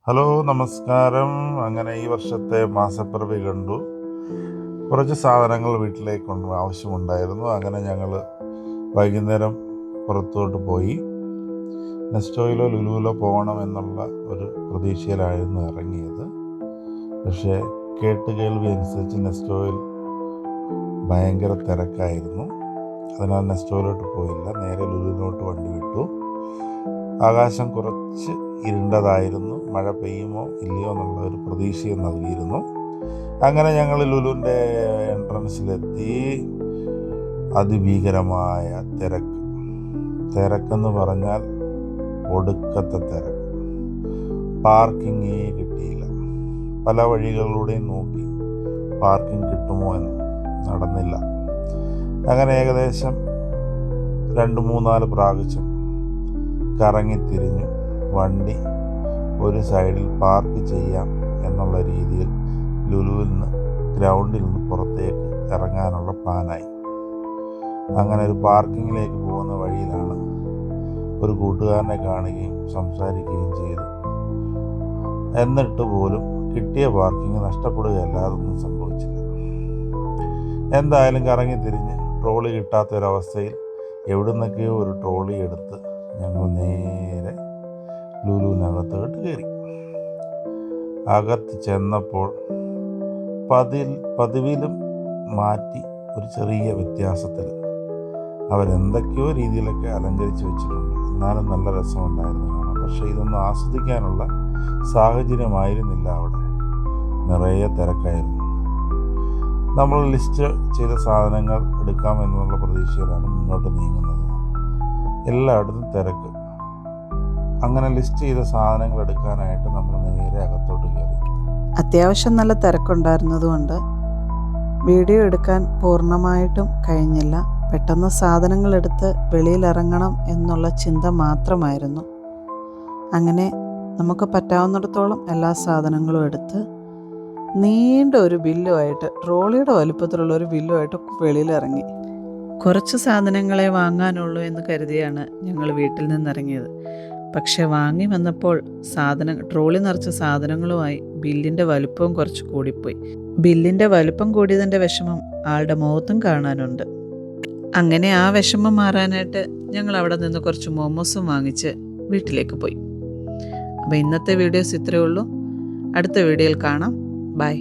Hello, നമസ്കാരം. അങ്ങനെ ഈ വർഷത്തെ മാസപ്പിറവി കണ്ടു. കുറച്ച് സാധനങ്ങൾ വീട്ടിലേക്ക് ആവശ്യമുണ്ടായിരുന്നു. അങ്ങനെ ഞങ്ങൾ വൈകുന്നേരം പുറത്തോട്ട് പോയി. നെസ്റ്റോയിലോ ലുലുവിലോ പോകണമെന്നുള്ള ഒരു പ്രതീക്ഷയിലായിരുന്നു ഇറങ്ങിയത്. പക്ഷേ കേൾവി അനുസരിച്ച് നെസ്റ്റോയിൽ ഭയങ്കര തിരക്കായിരുന്നു. അതിനാൽ നെസ്റ്റോയിലോട്ട് പോയില്ല, നേരെ ലുലുവിലോട്ട് വണ്ടി വിട്ടു. ആകാശം കുറച്ച് ഇരുണ്ടതായിരുന്നു. മഴ പെയ്യുമോ ഇല്ലയോ എന്നുള്ള ഒരു പ്രതീക്ഷയും നൽകിയിരുന്നു. അങ്ങനെ ഞങ്ങൾ ലുലുവിൻ്റെ എൻട്രൻസിലെത്തി. അതിഭീകരമായ തിരക്കെന്ന് പറഞ്ഞാൽ ഒടുക്കത്തെ തിരക്ക്. പാർക്കിങ്ങേ കിട്ടിയില്ല. പല വഴികളിലൂടെയും നോക്കി പാർക്കിംഗ് കിട്ടുമോ എന്ന്, നടന്നില്ല. അങ്ങനെ ഏകദേശം 2-3-4 പ്രാവശ്യം കറങ്ങിത്തിരിഞ്ഞു വണ്ടി ഒരു സൈഡിൽ പാർക്ക് ചെയ്യാം എന്നുള്ള രീതിയിൽ ലുലുവിൽ നിന്ന് ഗ്രൗണ്ടിൽ നിന്ന് പുറത്തേക്ക് ഇറങ്ങാനുള്ള പ്ലാനായി. അങ്ങനെ ഒരു പാർക്കിങ്ങിലേക്ക് പോകുന്ന വഴിയിലാണ് ഒരു കൂട്ടുകാരനെ കാണുകയും സംസാരിക്കുകയും ചെയ്തു. എന്നിട്ട് പോലും കിട്ടിയ പാർക്കിംഗ് നഷ്ടപ്പെടുകയല്ലാതൊന്നും സംഭവിച്ചില്ല. എന്തായാലും കറങ്ങിത്തിരിഞ്ഞ് ട്രോളി കിട്ടാത്തൊരവസ്ഥയിൽ എവിടുന്നൊക്കെയോ ഒരു ട്രോളി എടുത്ത് ഞങ്ങൾ നേരെ ലുലുവിനകത്തോട്ട് കയറി. അകത്ത് ചെന്നപ്പോൾ പതിവിലും മാറ്റി ഒരു ചെറിയ വ്യത്യാസത്തിൽ അവരെന്തൊക്കെയോ രീതിയിലൊക്കെ അലങ്കരിച്ച് വെച്ചിട്ടുണ്ട്. എന്നാലും നല്ല രസമുണ്ടായിരുന്നു കാണാൻ. പക്ഷേ ഇതൊന്നും ആസ്വദിക്കാനുള്ള സാഹചര്യമായിരുന്നില്ല. അവിടെ നിറയെ തിരക്കായിരുന്നു. നമ്മൾ ലിസ്റ്റ് ചെയ്ത സാധനങ്ങൾ എടുക്കാമെന്നുള്ള പ്രതീക്ഷയിലാണ് മുന്നോട്ട് നീങ്ങുന്നത്. എല്ലായിടത്തും തിരക്ക്. അങ്ങനെ ലിസ്റ്റ് ചെയ്ത സാധനങ്ങൾ എടുക്കാനായിട്ട് നമ്മൾ നേരെ അകത്തോട്ട് കയറി. അത്യാവശ്യം നല്ല തിരക്കുണ്ടായിരുന്നതുകൊണ്ട് വീഡിയോ എടുക്കാൻ പൂർണ്ണമായിട്ടും കഴിഞ്ഞില്ല. പെട്ടെന്ന് സാധനങ്ങൾ എടുത്ത് വെളിയിലിറങ്ങണം എന്നുള്ള ചിന്ത മാത്രമായിരുന്നു. അങ്ങനെ നമുക്ക് പറ്റാവുന്നിടത്തോളം എല്ലാ സാധനങ്ങളും എടുത്ത് നീണ്ട ഒരു ബില്ലുമായിട്ട്, ട്രോളിയുടെ വലുപ്പത്തിലുള്ള ഒരു ബില്ലുമായിട്ട് വെളിയിലിറങ്ങി. കുറച്ച് സാധനങ്ങളെ വാങ്ങാനുള്ളൂ എന്ന് കരുതിയാണ് ഞങ്ങൾ വീട്ടിൽ നിന്നിറങ്ങിയത്. പക്ഷെ വാങ്ങി വന്നപ്പോൾ ട്രോളി നിറച്ച സാധനങ്ങളുമായി ബില്ലിൻ്റെ വലുപ്പവും കുറച്ച് കൂടിപ്പോയി. ബില്ലിൻ്റെ വലുപ്പം കൂടിയതിൻ്റെ വിഷമം ആളുടെ മുഖത്തും കാണാനുണ്ട്. അങ്ങനെ ആ വിഷമം മാറാനായിട്ട് ഞങ്ങൾ അവിടെ നിന്ന് കുറച്ച് മോമോസും വാങ്ങിച്ച് വീട്ടിലേക്ക് പോയി. അപ്പോൾ ഇന്നത്തെ വീഡിയോസ് ഇത്രയേ ഉള്ളൂ. അടുത്ത വീഡിയോയിൽ കാണാം. ബൈ.